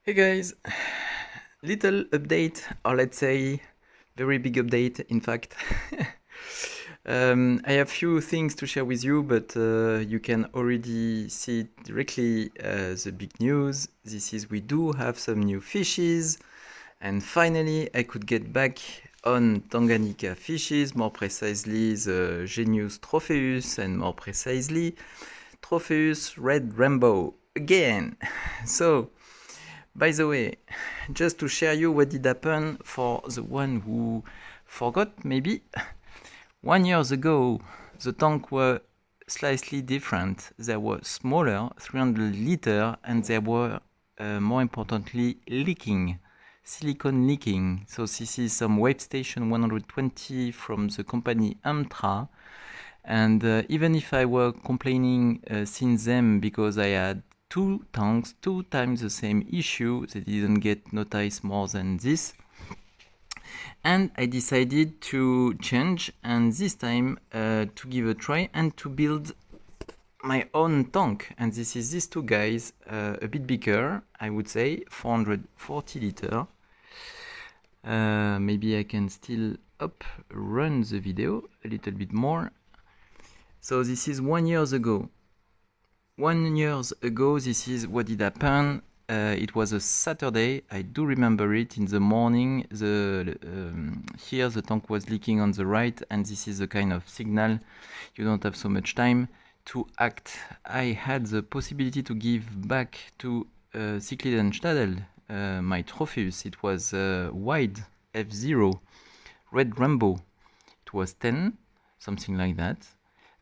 Hey guys, little update, or let's say very big update in fact. I have few things to share with you, but you can already see directly the big news. This is we do have some new fishes, and finally I could get back on Tanganyika fishes, more precisely the genus Tropheus, and more precisely Tropheus Red Rainbow again. So, by the way, just to share you what did happen for the one who forgot maybe. 1 year ago, the tank were slightly different. They were smaller, 300 liter, and they were, more importantly, leaking, silicone leaking. So this is some wave station 120 from the company Amtra. And even if I were complaining since then because I had two tanks, 2 times the same issue, they didn't get noticed more than this. And I decided to change, and this time to give a try and to build my own tank. And this is these two guys, a bit bigger, I would say, 440 liter. Maybe I can still run the video a little bit more. So this is 1 year ago. 1 year ago, this is what did happen. It was a Saturday. I do remember it. In the morning, here the tank was leaking on the right, and this is a kind of signal. You don't have so much time to act. I had the possibility to give back to Cyclidenstadel my Tropheus. It was wide F0 Red Rainbow. It was 10, something like that,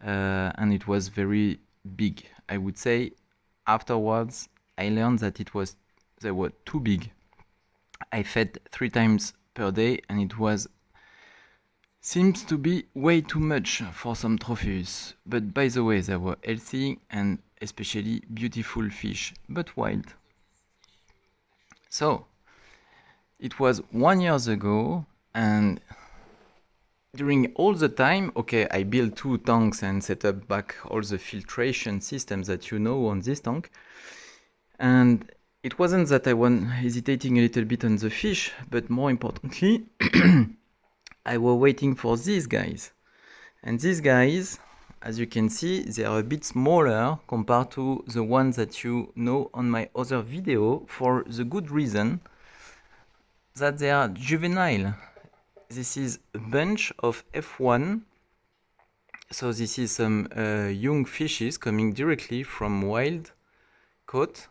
and it was very big. I would say afterwards I learned that they were too big. I fed 3 times per day, and it seems to be way too much for some Tropheus. But by the way, they were healthy and especially beautiful fish, but wild. So it was 1 year ago, and during all the time, okay, I built 2 tanks and set up back all the filtration systems that you know on this tank. And it wasn't that I was hesitating a little bit on the fish, but more importantly, I was waiting for these guys. And these guys, as you can see, they are a bit smaller compared to the ones that you know on my other video, for the good reason that they are juvenile. This is a bunch of F1. So this is some young fishes coming directly from wild caught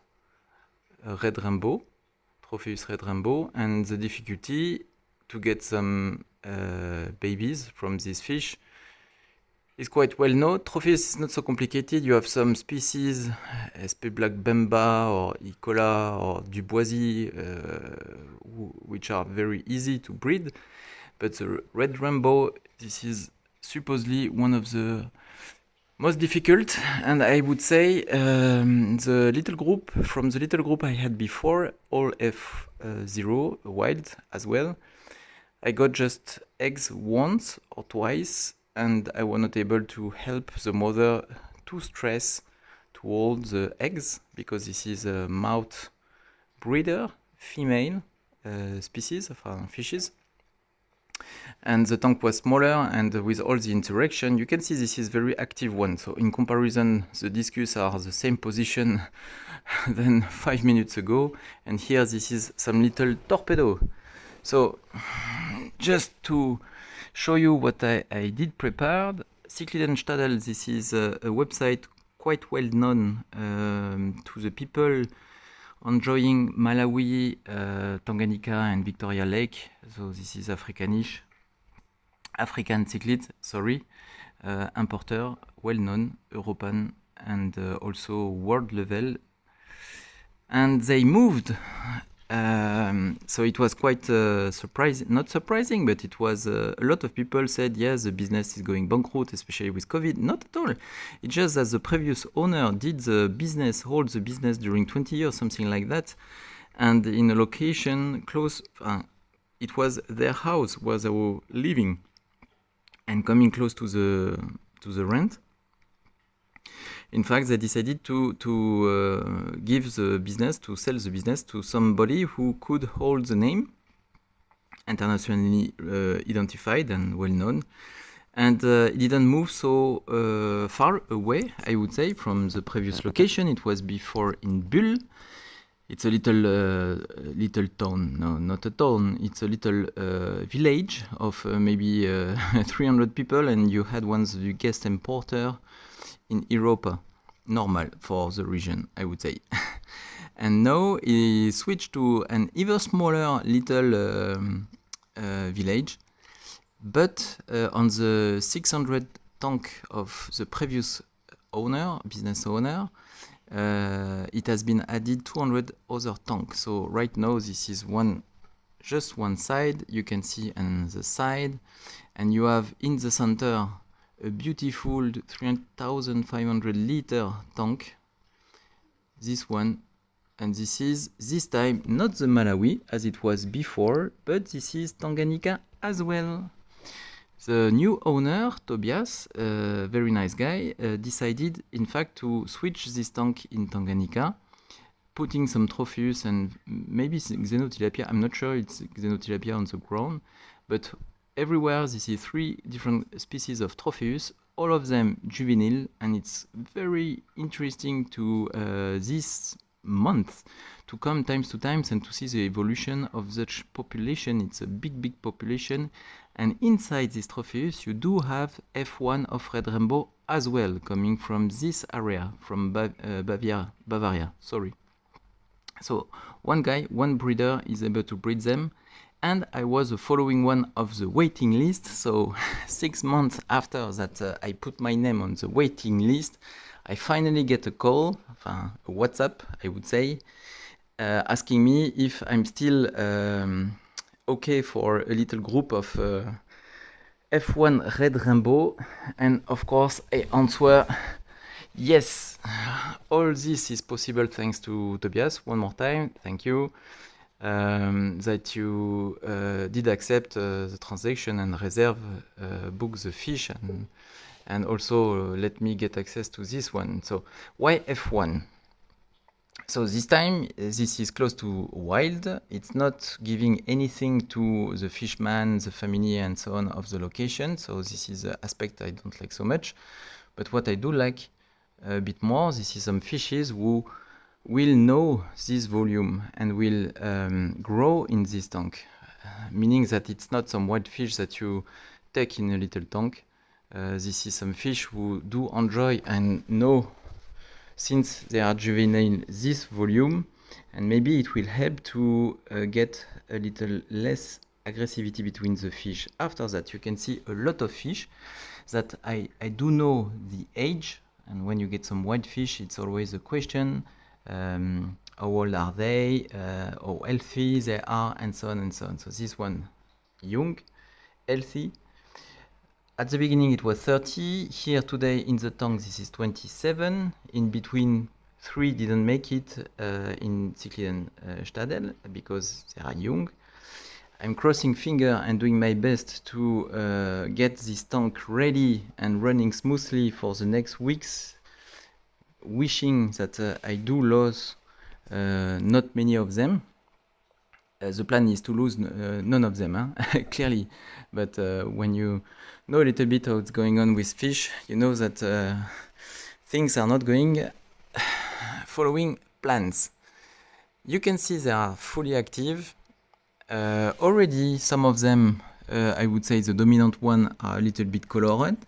Red Rainbow, Tropheus Red Rainbow, and the difficulty to get some babies from this fish is quite well known. Tropheus is not so complicated. You have some species, SP Black Bemba or E. cola or Duboisy, which are very easy to breed. But the Red Rainbow, this is supposedly one of the most difficult, and I would say the little group I had before, all F0 wild as well, I got just eggs once or twice, and I was not able to help the mother to stress to hold the eggs, because this is a mouth breeder, female species of fishes. And the tank was smaller, and with all the interaction, you can see this is very active one. So in comparison, the discus are the same position than 5 minutes ago, and here this is some little torpedo. So just to show you what I did prepared, Cyclidenstadel, this is a website quite well known to the people enjoying Malawi, Tanganyika and Victoria Lake. So this is African cichlid, importer, well known, European and also world level. And they moved. So it was quite not surprising, but it was a lot of people said, yes, the business is going bankrupt, especially with COVID. Not at all. It's just that the previous owner did hold the business during 20 years, something like that. And in a location close, it was their house where they were living and coming close to the rent. In fact, they decided to give the business, to sell the business to somebody who could hold the name, internationally identified and well known. And it didn't move so far away, I would say, from the previous location. It was before in Bulle. It's a little town. No, not a town. It's a little village of maybe 300 people, and you had one of the guest importer in Europe. Normal for the region, I would say. And now he switched to an even smaller little village. But on the 600 tank of the previous business owner, it has been added 200 other tanks. So right now this is just one side. You can see on the side, and you have in the center a beautiful 3,500 liter tank. This one, and this is this time not the Malawi as it was before, but this is Tanganyika as well. The new owner, Tobias, a very nice guy, decided in fact to switch this tank in Tanganyika, putting some Tropheus and maybe Xenotilapia. I'm not sure it's Xenotilapia on the ground, but everywhere this is 3 different species of Tropheus, all of them juvenile, and it's very interesting to this month to come times to times and to see the evolution of such population. It's a big population, and inside this Tropheus you do have F1 of Red Rainbow as well, coming from this area, from Bavaria. Sorry. So one guy, one breeder is able to breed them, and I was the following one of the waiting list. So 6 months after that I put my name on the waiting list, I finally get a call, a WhatsApp, I would say, asking me if I'm still okay for a little group of F1 Red Rainbow. And of course I answer yes. All this is possible thanks to Tobias. One more time, thank you that you did accept the transaction and reserve book the fish, and also let me get access to this one. So why F1? So this time this is close to wild. It's not giving anything to the fishman, the family and so on of the location. So this is an aspect I don't like so much. But what I do like a bit more, this is some fishes who will know this volume and will grow in this tank. Meaning that it's not some wild fish that you take in a little tank. This is some fish who do enjoy and know, since they are juvenile, this volume, and maybe it will help to get a little less aggressivity between the fish. After that, you can see a lot of fish that I do know the age, and when you get some white fish, it's always a question, how old are they, how healthy they are, and so on and so on. So this one, young, healthy. At the beginning it was 30, here today in the tank this is 27, in between 3 didn't make it in Cycliden Stadel because they are young. I'm crossing finger and doing my best to get this tank ready and running smoothly for the next weeks, wishing that I do lose not many of them. The plan is to lose none of them, clearly. But when you know a little bit what's going on with fish, you know that things are not going following plans. You can see they are fully active. Already some of them, I would say the dominant one, are a little bit colored.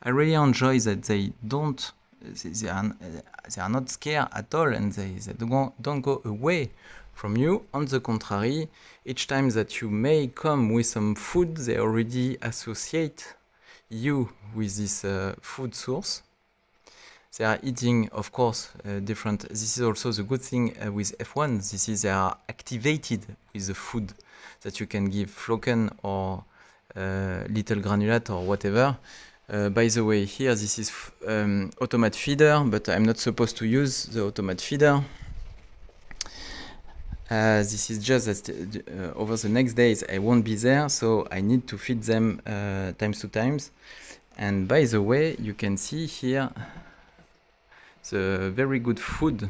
I really enjoy that they are not scared at all, and they don't go away from you. On the contrary, each time that you may come with some food, they already associate you with this food source. They are eating, of course, different. This is also the good thing with F1. This is they are activated with the food that you can give, flocken or little granulate or whatever. By the way, here this is automatic feeder, but I'm not supposed to use the automatic feeder. This is just that over the next days I won't be there, so I need to feed them times to times. And by the way, you can see here the very good food.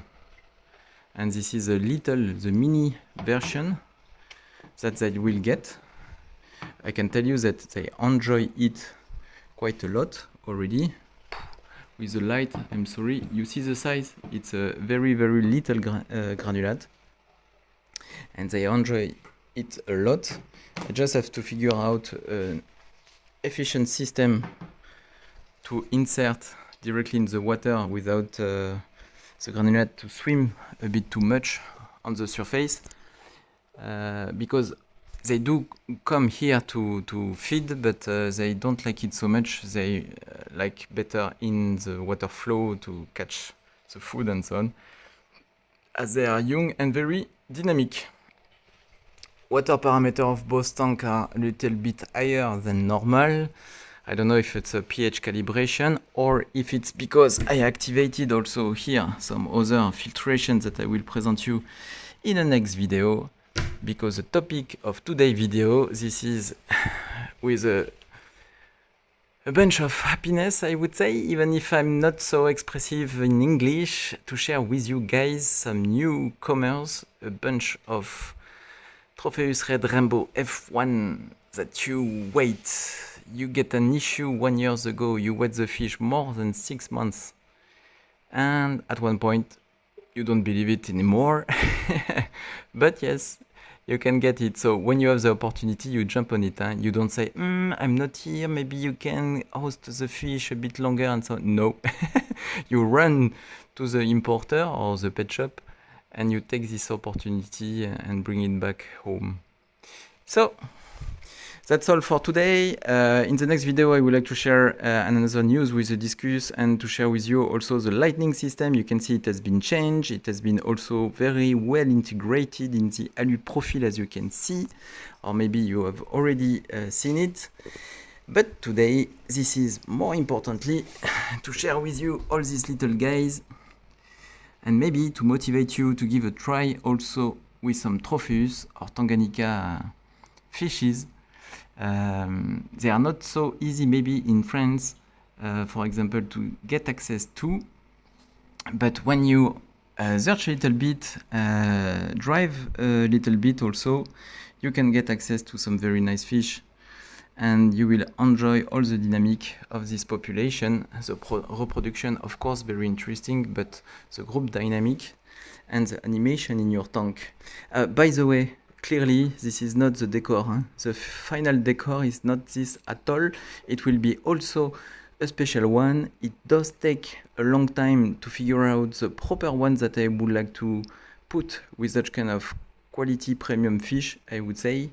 And this is the mini version that they will get. I can tell you that they enjoy it quite a lot already. With the light, I'm sorry, you see the size, it's a very little granulate. And they enjoy it a lot. I just have to figure out an efficient system to insert directly in the water without the granulate to swim a bit too much on the surface, because they do come here to feed, but they don't like it so much. They like better in the water flow to catch the food and so on, as they are young and very dynamic. Water parameter of both tanks are a little bit higher than normal. I don't know if it's a pH calibration or if it's because I activated also here some other filtrations that I will present you in the next video. Because the topic of today's video, this is with a bunch of happiness, I would say, even if I'm not so expressive in English, to share with you guys some newcomers, a bunch of Tropheus Red Rainbow F1 that you wait. You get an issue 1 year ago, you wait the fish more than 6 months. And at one point, you don't believe it anymore. But yes, you can get it. So when you have the opportunity, you jump on it. You don't say, I'm not here, maybe you can host the fish a bit longer and so on. No. You run to the importer or the pet shop and you take this opportunity and bring it back home. So that's all for today. In the next video, I would like to share another news with the discus and to share with you also the lighting system. You can see it has been changed. It has been also very well integrated in the alu profile, as you can see, or maybe you have already seen it. But today, this is more importantly to share with you all these little guys and maybe to motivate you to give a try also with some Tropheus or Tanganyika fishes. They are not so easy maybe in France, for example, to get access to, but when you search a little bit, drive a little bit also, you can get access to some very nice fish and you will enjoy all the dynamic of this population. The reproduction, of course, very interesting, but the group dynamic and the animation in your tank. By the way, clearly, this is not the decor. The final decor is not this at all. It will be also a special one. It does take a long time to figure out the proper one that I would like to put with such kind of quality premium fish, I would say.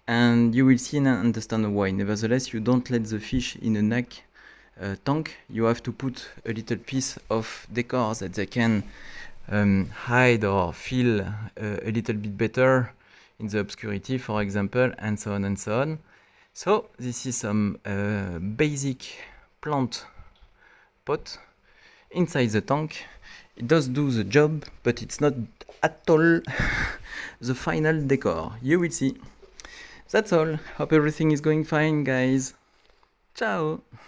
And you will see and understand why. Nevertheless, you don't let the fish in a neck tank. You have to put a little piece of decor that they can hide or feel a little bit better in the obscurity, for example, and so on and so on. So this is some basic plant pot inside the tank. It does do the job, but it's not at all the final decor. You will see. That's all. Hope everything is going fine, guys. Ciao!